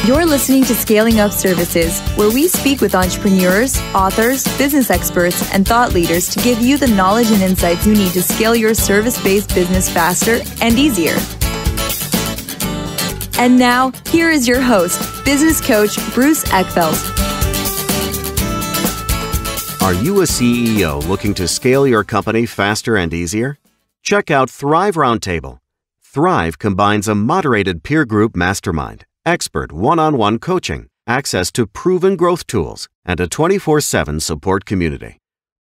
You're listening to Scaling Up Services, where we speak with entrepreneurs, authors, business experts, and thought leaders to give you the knowledge and insights you need to scale your service-based business faster and easier. And now, here is your host, business coach Bruce Eckfeldt. Are you a CEO looking to scale your company faster and easier? Check out Thrive Roundtable. Thrive combines a moderated peer group mastermind, expert one-on-one coaching, access to proven growth tools, and a 24/7 support community.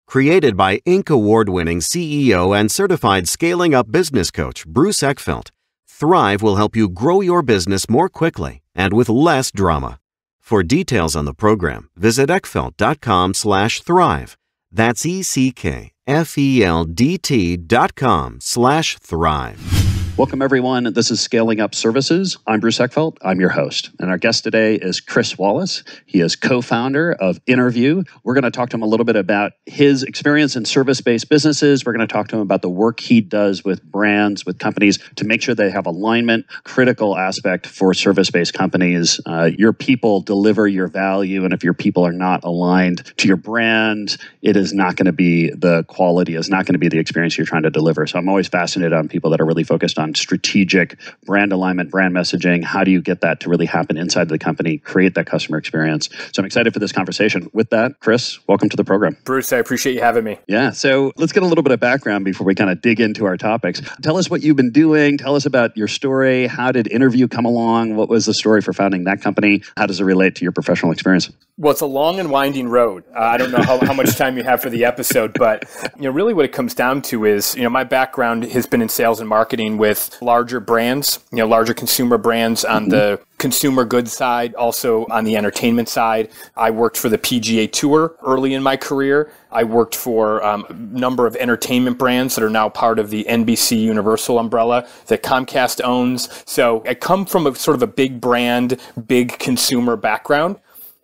Created by Inc. award-winning CEO and certified scaling up business coach Bruce Eckfeldt, Thrive will help you grow your business more quickly and with less drama. For details on the program, visit eckfeldt.com/thrive. That's ECKFELDT.com/thrive. Welcome, everyone. This is Scaling Up Services. I'm Bruce Eckfeldt. I'm your host. And our guest today is Chris Wallace. He is co-founder of Innerview. We're going to talk to him a little bit about his experience in service-based businesses. We're going to talk to him about the work he does with brands, with companies, to make sure they have alignment, critical aspect for service-based companies. Your people deliver your value, and if your people are not aligned to your brand, it is not going to be the quality, is not going to be the experience you're trying to deliver. So I'm always fascinated on people that are really focused on strategic brand alignment, brand messaging. How do you get that to really happen inside the company, create that customer experience? So I'm excited for this conversation. With that, Chris, welcome to the program. Bruce, I appreciate you having me. Yeah, so let's get a little bit of background before we kind of dig into our topics. Tell us what you've been doing. Tell us about your story. How did Innerview come along? What was the story for founding that company? How does it relate to your professional experience? Well, it's a long and winding road. I don't know how much time you have for the episode, but really what it comes down to is, my background has been in sales and marketing with larger brands, larger consumer brands on the consumer goods side, also on the entertainment side. I worked for the PGA Tour early in my career. I worked for a number of entertainment brands that are now part of the NBC Universal umbrella that Comcast owns. So I come from a sort of a big brand, big consumer background.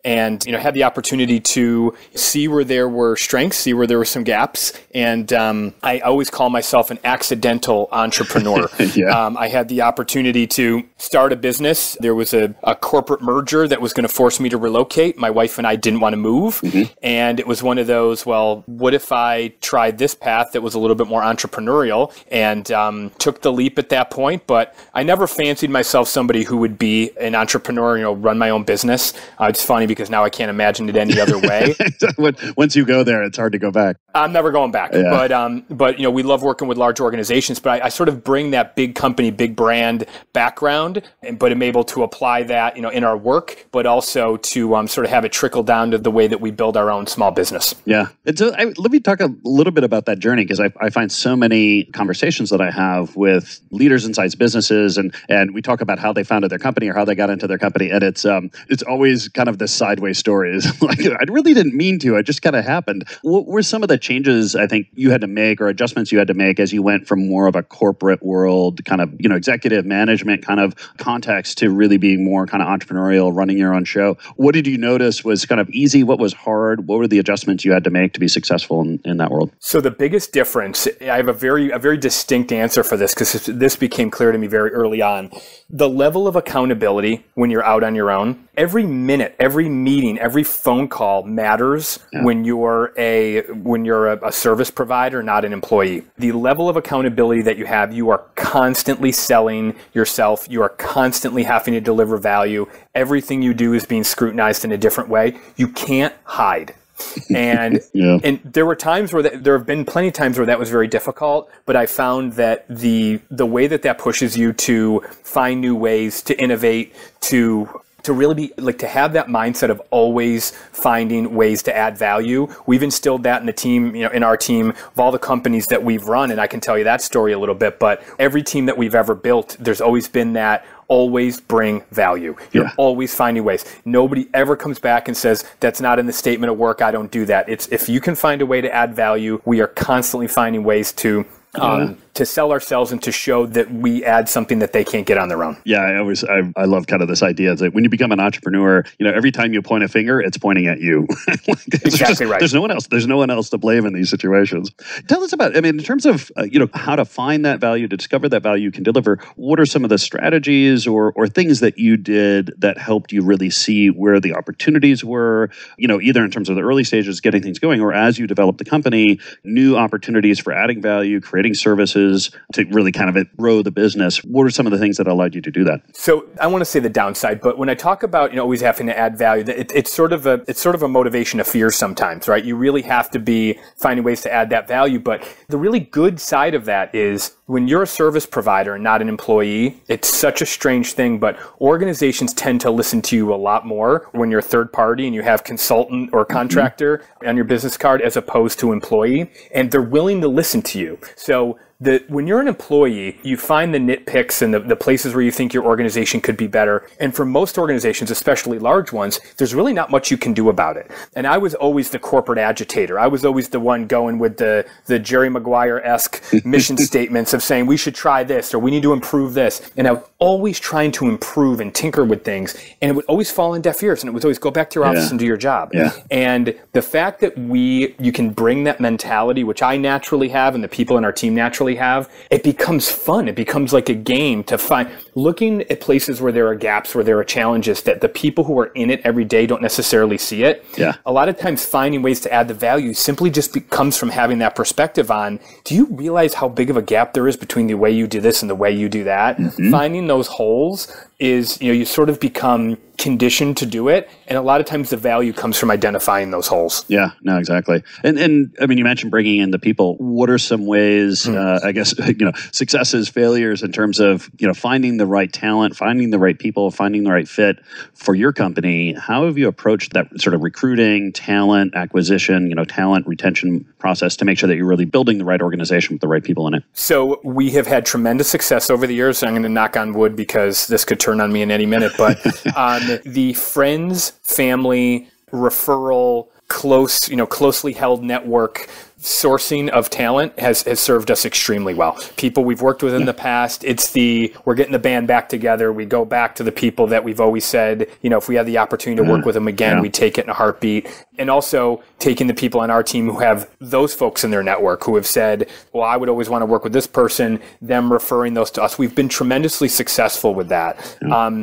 And, had the opportunity to see where there were strengths, see where there were some gaps. And I always call myself an accidental entrepreneur. Yeah. I had the opportunity to start a business. There was a corporate merger that was going to force me to relocate. My wife and I didn't want to move. And it was one of those, well, what if I tried this path that was a little bit more entrepreneurial, and took the leap at that point. But I never fancied myself somebody who would be an entrepreneur, run my own business. It's funny because now I can't imagine it any other way. Once you go there, it's hard to go back. I'm never going back. Yeah. But we love working with large organizations. But I sort of bring that big company, big brand background, but I'm able to apply that, in our work, but also to sort of have it trickle down to the way that we build our own small business. Yeah. And so let me talk a little bit about that journey, because I find so many conversations that I have with leaders inside businesses, and we talk about how they founded their company or how they got into their company, and it's always kind of this sideways stories. Like, I really didn't mean to. It just kind of happened. What were some of the changes I think you had to make, or adjustments you had to make, as you went from more of a corporate world kind of, executive management kind of context to really being more kind of entrepreneurial, running your own show? What did you notice was kind of easy? What was hard? What were the adjustments you had to make to be successful in that world? So the biggest difference, I have a very distinct answer for this, because this became clear to me very early on. The level of accountability when you're out on your own, every minute, every meeting, every phone call matters when you're a service provider, not an employee. The level of accountability that you have, you are constantly selling yourself. You are constantly having to deliver value. Everything you do is being scrutinized in a different way. You can't hide. And and there were times where there have been plenty of times where that was very difficult, but I found that the way that pushes you to find new ways, to innovate, to really be to have that mindset of always finding ways to add value. We've instilled that in the team, in our team of all the companies that we've run, and I can tell you that story a little bit, but every team that we've ever built, there's always been that always bring value. You're always finding ways. Nobody ever comes back and says, that's not in the statement of work, I don't do that. It's if you can find a way to add value, we are constantly finding ways to to sell ourselves and to show that we add something that they can't get on their own. Yeah, I love kind of this idea that when you become an entrepreneur, every time you point a finger, it's pointing at you. Exactly right. There's no one else. There's no one else to blame in these situations. Tell us about, in terms of, how to find that value, to discover that value you can deliver. What are some of the strategies or things that you did that helped you really see where the opportunities were, either in terms of the early stages, getting things going, or as you develop the company, new opportunities for adding value, creating services to really kind of grow the business? What are some of the things that allowed you to do that? So I want to say the downside, but when I talk about always having to add value, it's sort of a motivation of fear sometimes, right? You really have to be finding ways to add that value. But the really good side of that is when you're a service provider and not an employee, it's such a strange thing, but organizations tend to listen to you a lot more when you're a third party and you have consultant or contractor on your business card as opposed to employee, and they're willing to listen to you. So when you're an employee, you find the nitpicks and the places where you think your organization could be better. And for most organizations, especially large ones, there's really not much you can do about it. And I was always the corporate agitator. I was always the one going with the Jerry Maguire-esque mission statements of saying we should try this or we need to improve this. And I was always trying to improve and tinker with things. And it would always fall in deaf ears. And it would always go back to your office and do your job. Yeah. And the fact that you can bring that mentality, which I naturally have and the people in our team naturally have, it becomes fun. It becomes like a game to find, looking at places where there are gaps, where there are challenges that the people who are in it every day don't necessarily see it. Yeah. A lot of times finding ways to add the value simply just comes from having that perspective on, do you realize how big of a gap there is between the way you do this and the way you do that? Finding those holes is, you sort of become conditioned to do it. And a lot of times the value comes from identifying those holes. Yeah, no, exactly. And you mentioned bringing in the people. What are some ways, I guess, successes, failures in terms of, finding the right talent, finding the right people, finding the right fit for your company? How have you approached that sort of recruiting, talent acquisition, talent retention process to make sure that you're really building the right organization with the right people in it? So we have had tremendous success over the years. I'm going to knock on wood because this could turn on me in any minute, but the friends, family, referral, closely held network sourcing of talent has served us extremely well. People we've worked with in the past, we're getting the band back together. We go back to the people that we've always said, if we had the opportunity to work with them again, we'd take it in a heartbeat. And also taking the people on our team who have those folks in their network who have said, well, I would always want to work with this person, them referring those to us. We've been tremendously successful with that.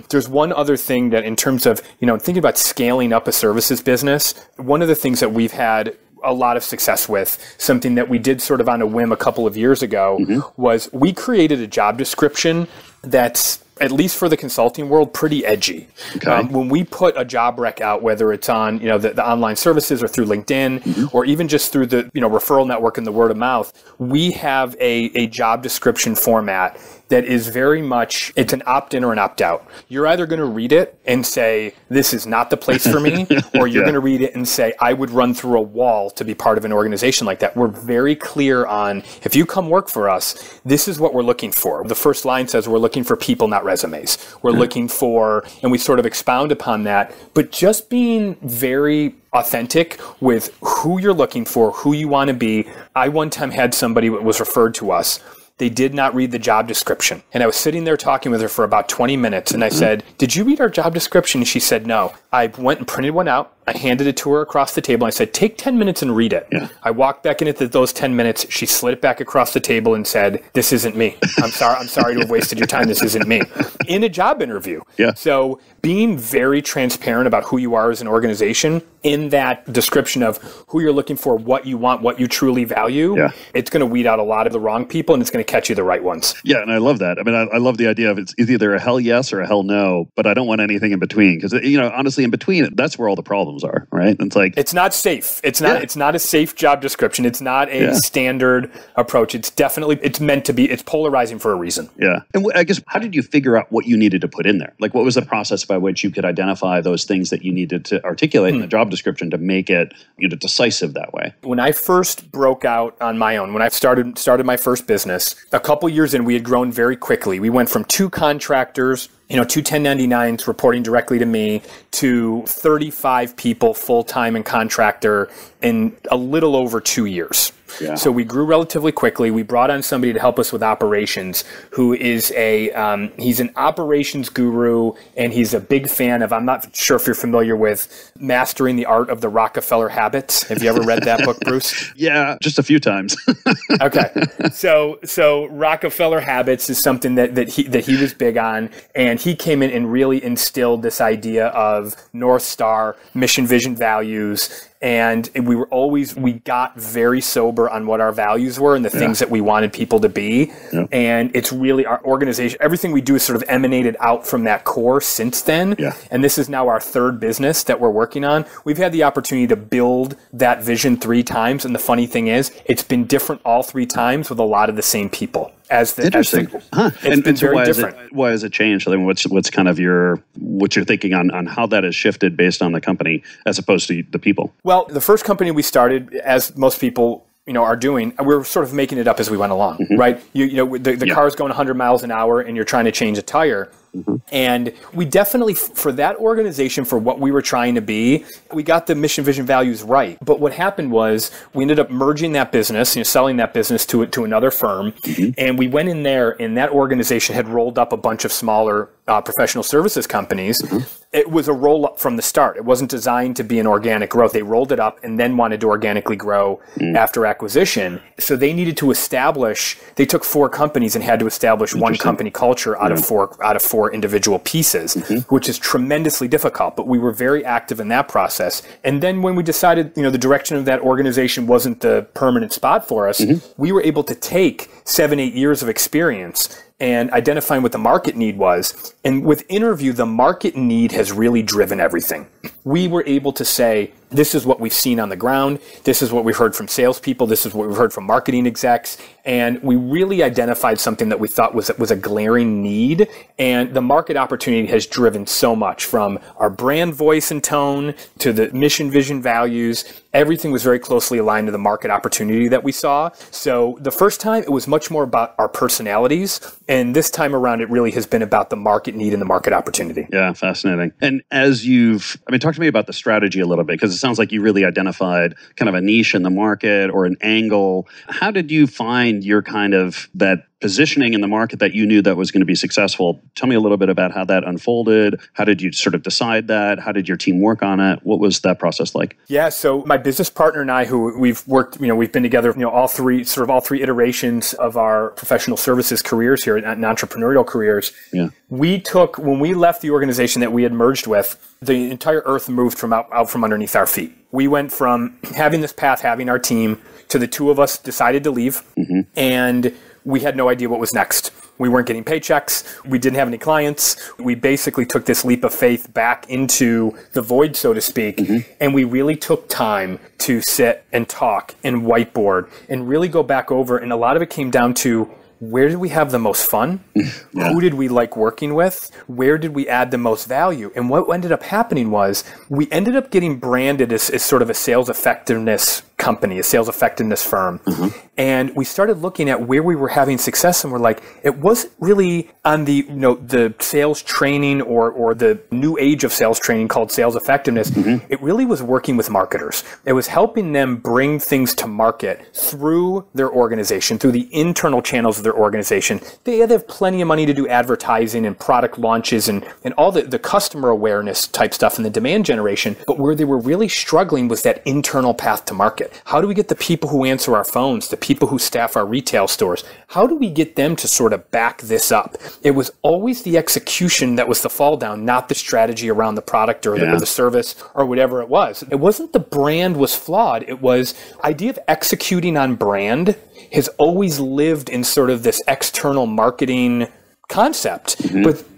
There's one other thing that in terms of, thinking about scaling up a services business, one of the things that we've had a lot of success with, something that we did sort of on a whim a couple of years ago, was we created a job description that's, at least for the consulting world, pretty edgy. Okay. When we put a job rec out, whether it's on the online services or through LinkedIn, or even just through the referral network and the word of mouth, we have a job description format that is very much, it's an opt-in or an opt-out. You're either going to read it and say, this is not the place for me, or you're going to read it and say, I would run through a wall to be part of an organization like that. We're very clear on, if you come work for us, this is what we're looking for. The first line says we're looking for people, not resumes. We're looking for, and we sort of expound upon that, but just being very authentic with who you're looking for, who you want to be. I one time had somebody that was referred to us. They did not read the job description. And I was sitting there talking with her for about 20 minutes. And I said, did you read our job description? And she said, no. I went and printed one out. I handed it to her across the table. I said, take 10 minutes and read it. Yeah. I walked back in at those 10 minutes. She slid it back across the table and said, this isn't me. I'm sorry to have wasted your time. This isn't me. In a job interview. Yeah. So being very transparent about who you are as an organization in that description of who you're looking for, what you want, what you truly value, it's going to weed out a lot of the wrong people and it's going to catch you the right ones. Yeah, and I love that. I love the idea of it's either a hell yes or a hell no, but I don't want anything in between because, honestly, in between, that's where all the problems are, right? It's like, it's not safe. It's not a safe job description. It's not a standard approach. It's meant to be, it's polarizing for a reason. Yeah. And I guess, how did you figure out what you needed to put in there? Like, what was the process by which you could identify those things that you needed to articulate in the job description to make it decisive that way? When I first broke out on my own, when I started my first business, a couple years in, we had grown very quickly. We went from 2 contractors, 2 1099s reporting directly to me, to 35 people full-time and contractor in a little over 2 years. Yeah. So we grew relatively quickly. We brought on somebody to help us with operations, who is he's an operations guru, and he's a big fan of, I'm not sure if you're familiar with Mastering the Art of the Rockefeller Habits. Have you ever read that book, Bruce? Yeah, just a few times. Okay. So Rockefeller Habits is something that he was big on, and he came in and really instilled this idea of North Star, mission, vision, values. And we got very sober on what our values were and the things that we wanted people to be. Yeah. And it's really our organization, everything we do is sort of emanated out from that core since then. Yeah. And this is now our third business that we're working on. We've had the opportunity to build that vision 3 times. And the funny thing is, it's been different all 3 times with a lot of the same people. Interesting. It's been very different. Why has it changed? I mean, what's kind of what you're thinking on how that has shifted based on the company as opposed to the people? Well, the first company we started, as most people are doing, we're sort of making it up as we went along, right? The car's going 100 miles an hour and you're trying to change a tire. And we definitely, for that organization, for what we were trying to be, we got the mission, vision, values right. But what happened was we ended up merging that business, selling that business to another firm. And we went in there, and that organization had rolled up a bunch of smaller professional services companies. It was a roll up from the start. It wasn't designed to be an organic growth. They rolled it up and then wanted to organically grow after acquisition. So they needed to they took 4 companies and had to establish one company culture out of four individual pieces, which is tremendously difficult. But we were very active in that process. And then when we decided, the direction of that organization wasn't the permanent spot for us, we were able to take 7-8 years of experience and identifying what the market need was. And with Innerview, the market need has really driven everything. We were able to say, this is what we've seen on the ground. This is what we've heard from salespeople. This is what we've heard from marketing execs. And we really identified something that we thought was a glaring need. And the market opportunity has driven so much, from our brand voice and tone to the mission, vision, values. Everything was very closely aligned to the market opportunity that we saw. So the first time, it was much more about our personalities. And this time around, it really has been about the market need and the market opportunity. Yeah, fascinating. And as talk to me about the strategy a little bit, because it sounds like you really identified kind of a niche in the market or an angle. How did you find your kind of that positioning in the market that you knew that was going to be successful? Tell me a little bit about how that unfolded. How did you sort of decide that? How did your team work on it? What was that process like? Yeah, so my business partner and I, who we've worked, we've been together, all three iterations of our professional services careers here and entrepreneurial careers. Yeah. When we left the organization that we had merged with, the entire earth moved out from underneath our feet. We went from having this path, having our team, to the 2 of us decided to leave, and we had no idea what was next. We weren't getting paychecks. We didn't have any clients. We basically took this leap of faith back into the void, so to speak, and we really took time to sit and talk and whiteboard and really go back over, and a lot of it came down to, where did we have the most fun? Who did we like working with? Where did we add the most value? And what ended up happening was we ended up getting branded as sort of a sales effectiveness company, a sales effectiveness firm. And we started looking at where we were having success, and we're like, it wasn't really on the sales training or the new age of sales training called sales effectiveness. It really was working with marketers. It was helping them bring things to market through their organization, through the internal channels of their organization. They have plenty of money to do advertising and product launches and all the customer awareness type stuff and the demand generation. But where they were really struggling was that internal path to market. How do we get the people who answer our phones, the people who staff our retail stores? How do we get them to sort of back this up? It was always the execution that was the fall down, not the strategy around the product or the service or whatever it was. It wasn't the brand was flawed. It was idea of executing on brand has always lived in sort of this external marketing concept.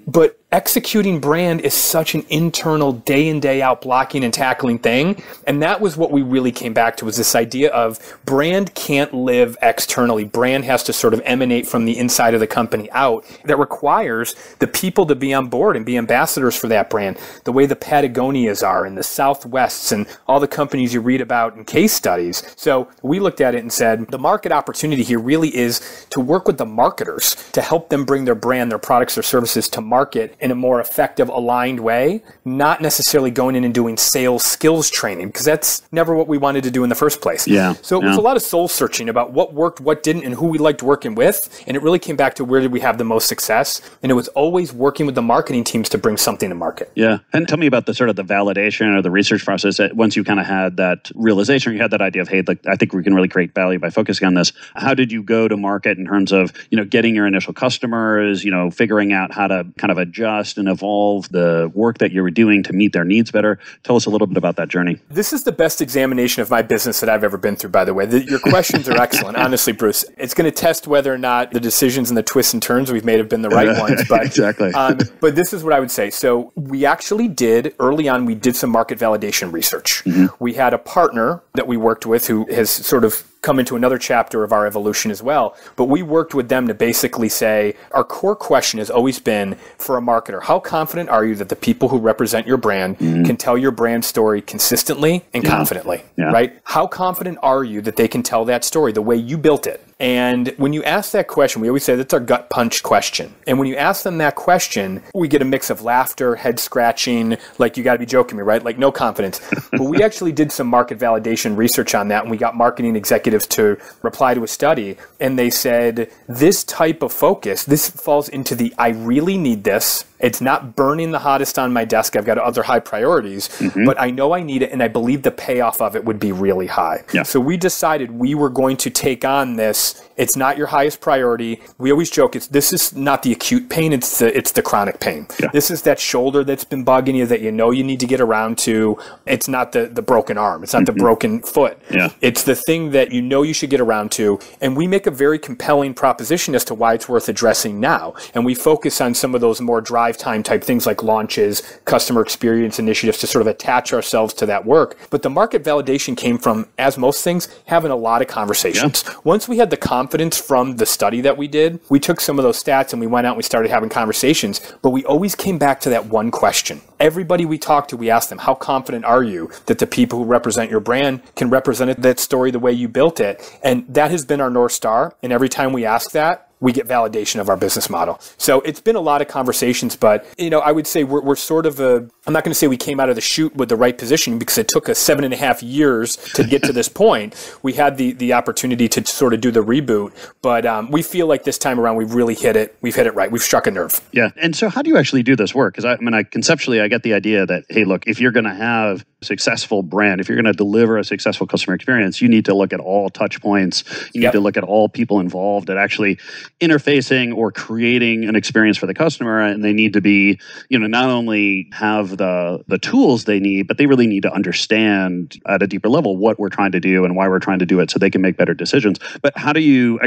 But executing brand is such an internal day in, day out blocking and tackling thing. And that was what we really came back to, was this idea of brand can't live externally. Brand has to sort of emanate from the inside of the company out. That requires the people to be on board and be ambassadors for that brand, the way the Patagonias are and the Southwests and all the companies you read about in case studies. So we looked at it and said, the market opportunity here really is to work with the marketers to help them bring their brand, their products, their services to market market in a more effective, aligned way, not necessarily going in and doing sales skills training, because that's never what we wanted to do in the first place. Yeah. So it was a lot of soul searching about what worked, what didn't, and who we liked working with. And it really came back to where did we have the most success. And it was always working with the marketing teams to bring something to market. Yeah. And tell me about the sort of the validation or the research process that once you kind of had that realization, or you had that idea of, hey, like, I think we can really create value by focusing on this. How did you go to market in terms of, getting your initial customers, figuring out how to kind of adjust and evolve the work that you were doing to meet their needs better? Tell us a little bit about that journey. This is the best examination of my business that I've ever been through, by the way. Your questions are excellent. Honestly, Bruce, it's going to test whether or not the decisions and the twists and turns we've made have been the right ones. But, exactly. But this is what I would say. So we actually did, early on, we did some market validation research. We had a partner that we worked with who has sort of come into another chapter of our evolution as well. But we worked with them to basically say, our core question has always been, for a marketer, how confident are you that the people who represent your brand can tell your brand story consistently and confidently, right? How confident are you that they can tell that story the way you built it? And when you ask that question, we always say that's our gut punch question. And when you ask them that question, we get a mix of laughter, head scratching, like, you got to be joking me, right? Like, no confidence. But we actually did some market validation research on that, and we got marketing executives to reply to a study. And they said, this type of focus, this falls into the I really need this. It's not burning the hottest on my desk. I've got other high priorities, but I know I need it, and I believe the payoff of it would be really high. Yeah. So we decided we were going to take on this. It's not your highest priority. We always joke, this is not the acute pain, it's the chronic pain. Yeah. This is that shoulder that's been bugging you that you need to get around to. It's not the broken arm. It's not the broken foot. Yeah. It's the thing that you should get around to. And we make a very compelling proposition as to why it's worth addressing now. And we focus on some of those more drive time type things like launches, customer experience initiatives to sort of attach ourselves to that work. But the market validation came from, as most things, having a lot of conversations. Yeah. Once we had the confidence from the study that we did, we took some of those stats and we went out and we started having conversations, but we always came back to that one question. Everybody we talked to, we asked them, how confident are you that the people who represent your brand can represent that story the way you built it? And that has been our North Star. And every time we ask that, we get validation of our business model. So it's been a lot of conversations, but I would say we're sort of I'm not going to say we came out of the chute with the right position, because it took us 7.5 years to get to this point. We had the opportunity to sort of do the reboot, but we feel like this time around we've really hit it. We've hit it right. We've struck a nerve. Yeah. And so how do you actually do this work? Because conceptually, I get the idea that, hey, look, if you're going to have a successful brand, if you're going to deliver a successful customer experience, you need to look at all touch points. You need to look at all people involved at actually interfacing or creating an experience for the customer, and they need to be, not only have the tools they need, but they really need to understand at a deeper level what we're trying to do and why we're trying to do it, so they can make better decisions. But how do you,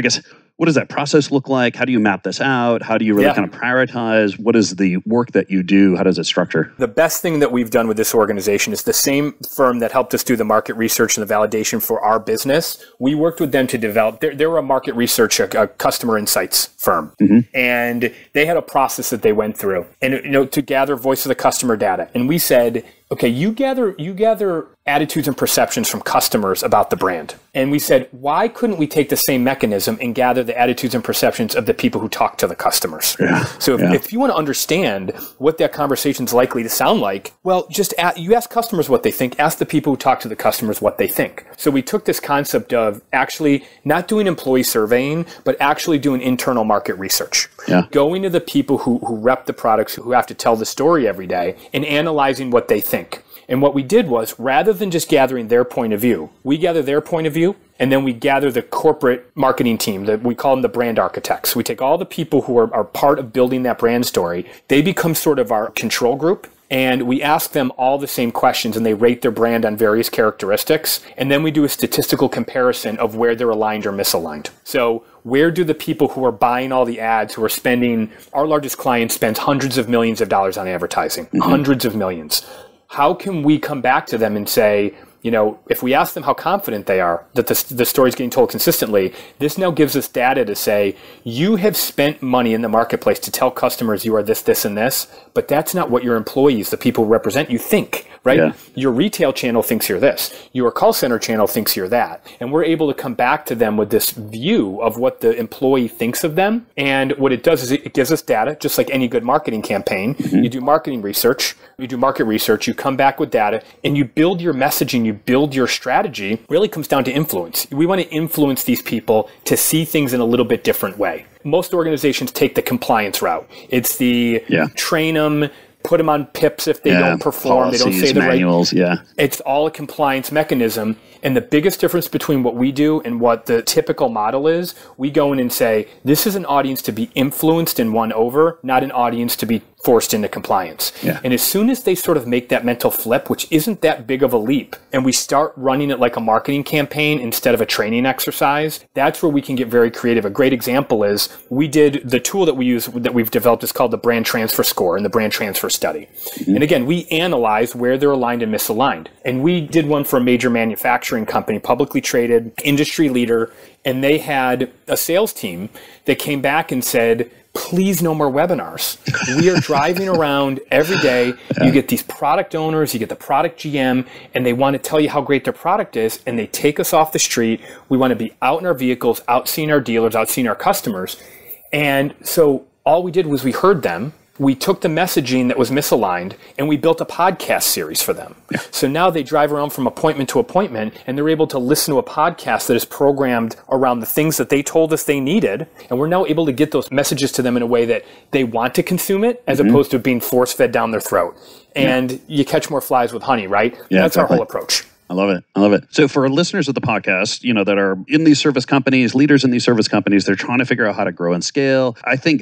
what does that process look like? How do you map this out? How do you really kind of prioritize? What is the work that you do? How does it structure? The best thing that we've done with this organization is the same firm that helped us do the market research and the validation for our business. We worked with them to develop, they were a market research, a customer insights firm. And they had a process that they went through and, to gather voice of the customer data. And we said, okay, you gather attitudes and perceptions from customers about the brand. And we said, why couldn't we take the same mechanism and gather the attitudes and perceptions of the people who talk to the customers? Yeah. So if you want to understand what that conversation is likely to sound like, well, you ask customers what they think, ask the people who talk to the customers what they think. So we took this concept of actually not doing employee surveying, but actually doing internal market research. Yeah. Going to the people who rep the products, who have to tell the story every day, and analyzing what they think. And what we did was, rather than just gathering their point of view, we gather their point of view, and then we gather the corporate marketing team, that we call them the brand architects. We take all the people who are part of building that brand story. They become sort of our control group. And we ask them all the same questions, and they rate their brand on various characteristics. And then we do a statistical comparison of where they're aligned or misaligned. So where do the people who are buying all the ads, who are spending, our largest client spends hundreds of millions of dollars on advertising, hundreds of millions. How can we come back to them and say, if we ask them how confident they are that the story is getting told consistently, this now gives us data to say, you have spent money in the marketplace to tell customers you are this, this, and this, but that's not what your employees, the people who represent you, think. right? Yeah. Your retail channel thinks you're this. Your call center channel thinks you're that. And we're able to come back to them with this view of what the employee thinks of them. And what it does is it gives us data, just like any good marketing campaign. You do marketing research, you do market research, you come back with data, and you build your messaging, you build your strategy. Really comes down to influence. We want to influence these people to see things in a little bit different way. Most organizations take the compliance route. It's the train them, put them on PIPs if they don't perform. Policies, they don't say the manuals, right. It's all a compliance mechanism. And the biggest difference between what we do and what the typical model is, we go in and say, this is an audience to be influenced and won over, not an audience to be forced into compliance. And as soon as they sort of make that mental flip, which isn't that big of a leap, and we start running it like a marketing campaign instead of a training exercise, that's where we can get very creative. A great example is we did the tool that we use, that we've developed, is called the brand transfer score and the brand transfer study. And again, we analyze where they're aligned and misaligned. And we did one for a major manufacturing company, publicly traded, industry leader, and they had a sales team that came back and said, please no more webinars. We are driving around every day. You get these product owners, you get the product GM, and they want to tell you how great their product is, and they take us off the street. We want to be out in our vehicles, out seeing our dealers, out seeing our customers. And so all we did was we heard them. We took the messaging that was misaligned and we built a podcast series for them. So now they drive around from appointment to appointment and they're able to listen to a podcast that is programmed around the things that they told us they needed. And we're now able to get those messages to them in a way that they want to consume it as opposed to being force-fed down their throat. And you catch more flies with honey, right? That's our whole approach. I love it. I love it. So for our listeners of the podcast, that are in these service companies, leaders in these service companies, they're trying to figure out how to grow and scale. I think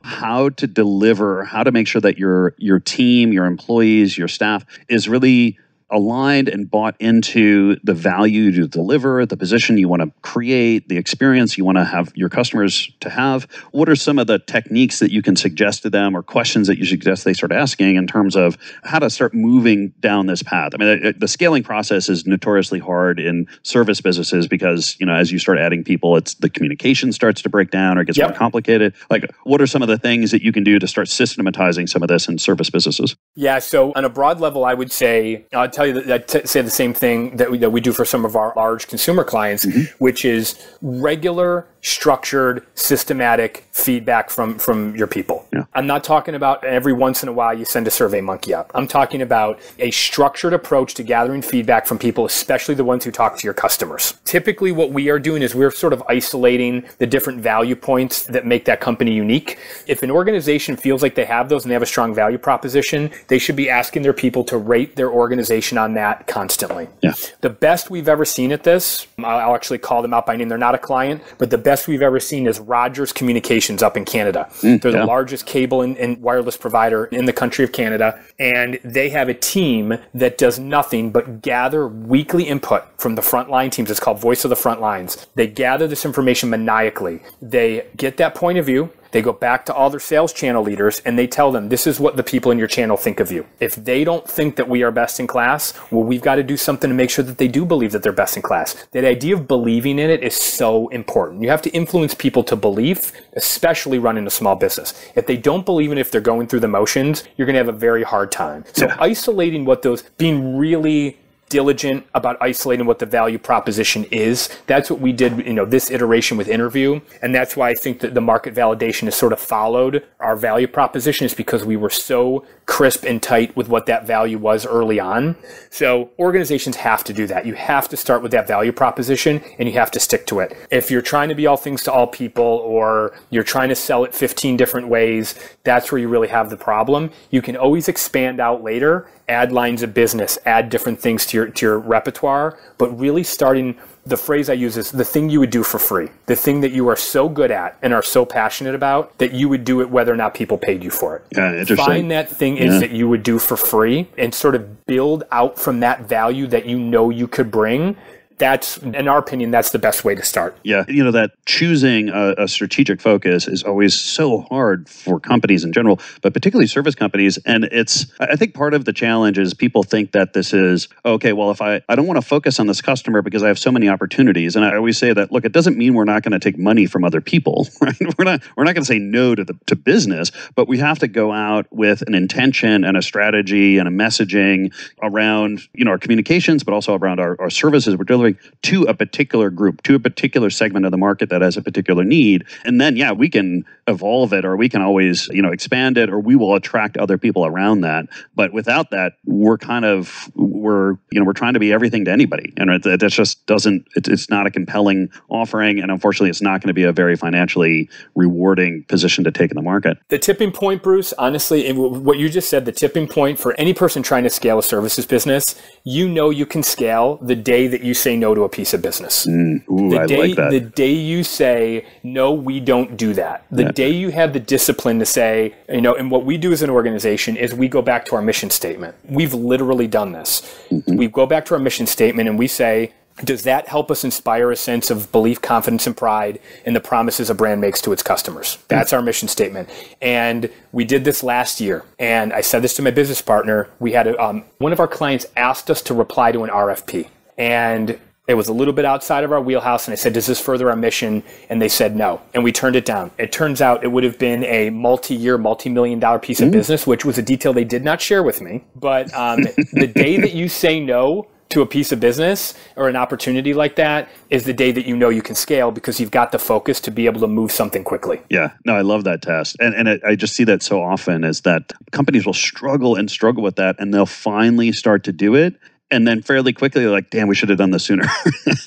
how to deliver, how to make sure that your team, your employees, your staff is really aligned and bought into the value to deliver, the position you want to create, the experience you want to have your customers to have. What are some of the techniques that you can suggest to them or questions that you suggest they start asking in terms of how to start moving down this path? I mean, the scaling process is notoriously hard in service businesses because, as you start adding people, the communication starts to break down or it gets more complicated. Like, what are some of the things that you can do to start systematizing some of this in service businesses? Yeah, so on a broad level, I would say, I'll tell you that I say the same thing that we do for some of our large consumer clients, which is regular, structured, systematic feedback from your people. I'm not talking about every once in a while you send a survey monkey up. I'm talking about a structured approach to gathering feedback from people, especially the ones who talk to your customers. Typically what we are doing is we're sort of isolating the different value points that make that company unique. If an organization feels like they have those and they have a strong value proposition, they should be asking their people to rate their organization on that constantly. The best we've ever seen at this, I'll actually call them out by name, they're not a client, but the best we've ever seen is Rogers Communications up in Canada. They're the largest cable and wireless provider in the country of Canada, and they have a team that does nothing but gather weekly input from the frontline teams. It's called Voice of the Frontlines. They gather this information maniacally. They get that point of view. They go back to all their sales channel leaders and they tell them, this is what the people in your channel think of you. If they don't think that we are best in class, well, we've got to do something to make sure that they do believe that they're best in class. That idea of believing in it is so important. You have to influence people to believe, especially running a small business. If they don't believe in it, if they're going through the motions, you're going to have a very hard time. So isolating being really diligent about isolating what the value proposition is. That's what we did, this iteration with Innerview. And that's why I think that the market validation has sort of followed our value proposition, is because we were so crisp and tight with what that value was early on. So organizations have to do that. You have to start with that value proposition and you have to stick to it. If you're trying to be all things to all people, or you're trying to sell it 15 different ways, that's where you really have the problem. You can always expand out later, add lines of business, add different things to your repertoire, but really starting, the phrase I use is the thing you would do for free, the thing that you are so good at and are so passionate about that you would do it whether or not people paid you for it. Interesting. Find that thing is that you would do for free and sort of build out from that value that you know you could bring. that's, in our opinion, that's the best way to start. Yeah. That choosing a strategic focus is always so hard for companies in general, but particularly service companies. And I think part of the challenge is people think that this is, okay, well, if I don't want to focus on this customer because I have so many opportunities. And I always say that, look, it doesn't mean we're not going to take money from other people, right? We're not going to say no to business, but we have to go out with an intention and a strategy and a messaging around, our communications, but also around our services we're delivering to a particular group, to a particular segment of the market that has a particular need. And then, we can evolve it, or we can always, expand it, or we will attract other people around that. But without that, we're trying to be everything to anybody. And that just doesn't, it's not a compelling offering. And unfortunately, it's not going to be a very financially rewarding position to take in the market. The tipping point, Bruce, honestly, and what you just said, the tipping point for any person trying to scale a services business, you can scale the day that you say no to a piece of business. I like that. The day you say, no, we don't do that. The day you have the discipline to say, and what we do as an organization is we go back to our mission statement. We've literally done this. We go back to our mission statement and we say, does that help us inspire a sense of belief, confidence, and pride in the promises a brand makes to its customers? That's our mission statement. And we did this last year. And I said this to my business partner. We had one of our clients asked us to reply to an RFP. And it was a little bit outside of our wheelhouse. And I said, does this further our mission? And they said no. And we turned it down. It turns out it would have been a multi-year, multi-million-dollar piece of business, which was a detail they did not share with me. But the day that you say no to a piece of business or an opportunity like that is the day that you can scale, because you've got the focus to be able to move something quickly. Yeah. No, I love that test. And I just see that so often, is that companies will struggle with that, and they'll finally start to do it. And then fairly quickly, they're like, damn, we should have done this sooner.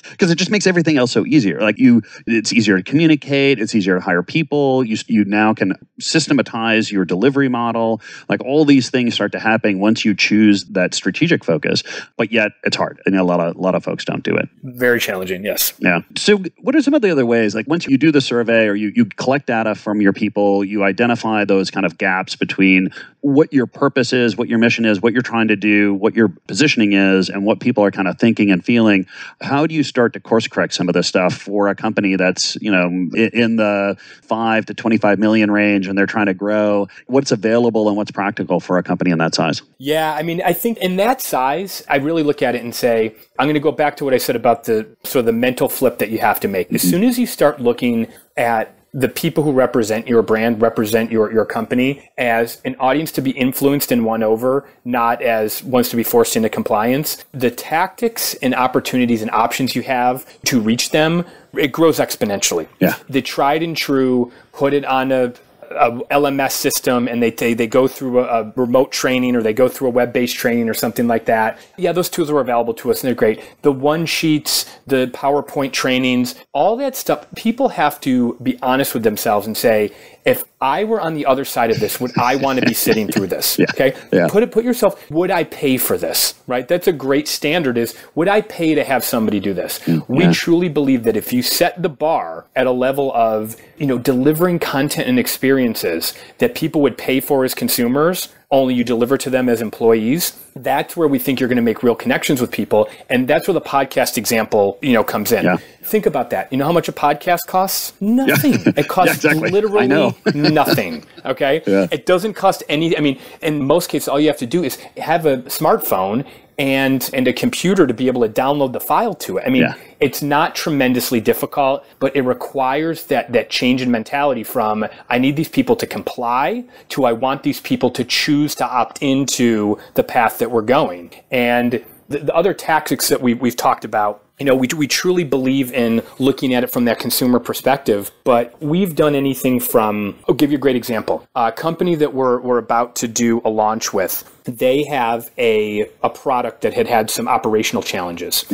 Because it just makes everything else so easier. It's easier to communicate. It's easier to hire people. You now can systematize your delivery model. All these things start to happen once you choose that strategic focus. But yet it's hard. And a lot of folks don't do it. Very challenging, yes. Yeah. So what are some of the other ways? Once you do the survey, or you collect data from your people, you identify those kind of gaps between what your purpose is, what your mission is, what you're trying to do, what your positioning is, and what people are kind of thinking and feeling. How do you start to course correct some of this stuff for a company that's, in the 5 to 25 million range and they're trying to grow? What's available and what's practical for a company in that size? Yeah, I think in that size, I really look at it and say, I'm going to go back to what I said about the sort of the mental flip that you have to make. As soon as you start looking at the people who represent your brand, represent your company as an audience to be influenced and won over, not as ones to be forced into compliance, the tactics and opportunities and options you have to reach them, it grows exponentially. Yeah. The tried and true, put it on a LMS system and they go through a remote training, or they go through a web-based training or something like that. Yeah, those tools are available to us and they're great. The one sheets, the PowerPoint trainings, all that stuff, people have to be honest with themselves and say, if I were on the other side of this, would I want to be sitting through this? Okay. Yeah. Put yourself, would I pay for this? Right. That's a great standard, is would I pay to have somebody do this? We truly believe that if you set the bar at a level of, delivering content and experiences that people would pay for as consumers, only you deliver to them as employees, that's where we think you're going to make real connections with people. And that's where the podcast example, comes in. Yeah. Think about that. You know how much a podcast costs? Nothing. Yeah. It costs literally nothing. Okay. Yeah. It doesn't cost any. In most cases, all you have to do is have a smartphone and a computer to be able to download the file to it. It's not tremendously difficult, but it requires that change in mentality from, I need these people to comply, to I want these people to choose to opt into the path that we're going. And the other tactics that we've talked about, we truly believe in looking at it from that consumer perspective, but we've done anything from, I'll give you a great example. A company that we're about to do a launch with, they have a product that had some operational challenges.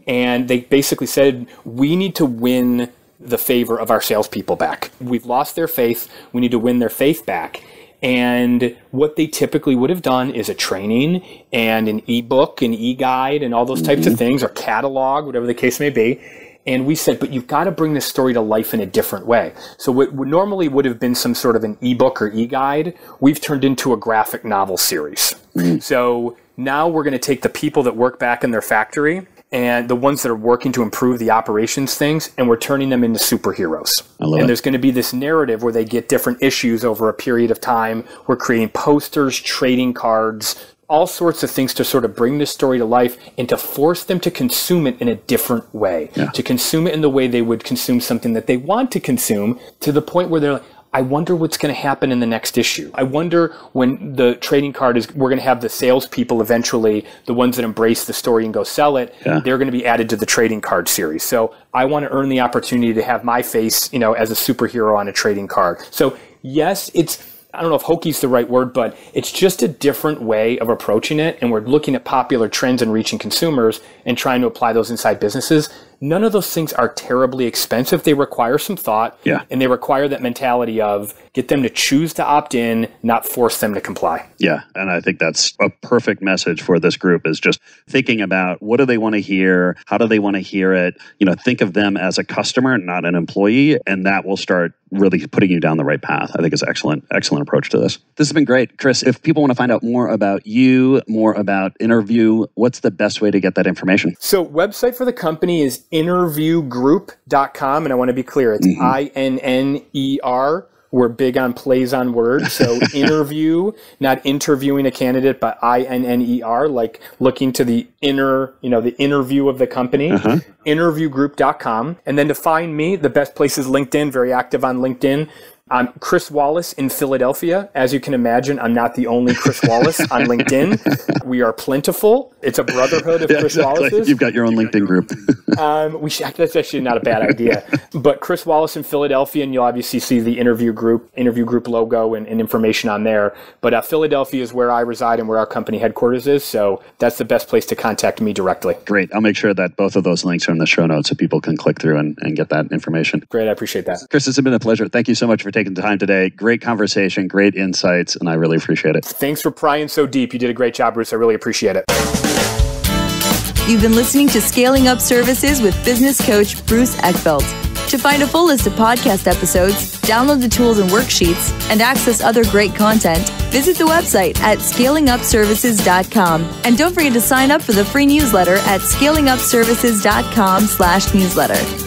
And they basically said, we need to win the favor of our salespeople back. We've lost their faith. We need to win their faith back. And what they typically would have done is a training and an ebook, an e-guide, and all those types of things, or catalog, whatever the case may be. And we said, but you've got to bring this story to life in a different way. So what normally would have been some sort of an ebook or e-guide, we've turned into a graphic novel series. So now we're going to take the people that work back in their factory, and the ones that are working to improve the operations things, and we're turning them into superheroes. And there's going to be this narrative where they get different issues over a period of time. We're creating posters, trading cards, all sorts of things to sort of bring this story to life and to force them to consume it in a different way, to consume it in the way they would consume something that they want to consume, to the point where they're like, I wonder what's going to happen in the next issue. I wonder when the trading card is, we're going to have the salespeople eventually, the ones that embrace the story and go sell it, they're going to be added to the trading card series. So I want to earn the opportunity to have my face, as a superhero on a trading card. So yes, I don't know if hokey's the right word, but it's just a different way of approaching it. And we're looking at popular trends and reaching consumers and trying to apply those inside businesses. None of those things are terribly expensive. They require some thought, and they require that mentality of get them to choose to opt in, not force them to comply. Yeah, and I think that's a perfect message for this group, is just thinking about what do they want to hear, how do they want to hear it, think of them as a customer, not an employee, and that will start really putting you down the right path. I think it's an excellent approach to this. This has been great. Chris, if people want to find out more about you, more about Innerview, what's the best way to get that information? So website for the company is innerviewgroup.com, and I want to be clear, it's INNER. We're big on plays on words. So Innerview, not interviewing a candidate, but INNER, like looking to the inner, the inner view of the company. Innerviewgroup.com. And then to find me, the best place is LinkedIn, very active on LinkedIn. I'm Chris Wallace in Philadelphia. As you can imagine, I'm not the only Chris Wallace on LinkedIn. We are plentiful. It's a brotherhood of Chris Wallaces. You've got your own LinkedIn group. That's actually not a bad idea. But Chris Wallace in Philadelphia, and you'll obviously see the Innerview Group logo and information on there. But Philadelphia is where I reside and where our company headquarters is. So that's the best place to contact me directly. Great. I'll make sure that both of those links are in the show notes so people can click through and get that information. Great. I appreciate that. Chris, it's been a pleasure. Thank you so much for taking the time today. Great conversation, great insights, and I really appreciate it. Thanks for prying so deep. You did a great job, Bruce. I really appreciate it. You've been listening to Scaling Up Services with business coach Bruce Eckfeldt. To find a full list of podcast episodes, download the tools and worksheets, and access other great content, visit the website at scalingupservices.com. And don't forget to sign up for the free newsletter at scalingupservices.com/newsletter.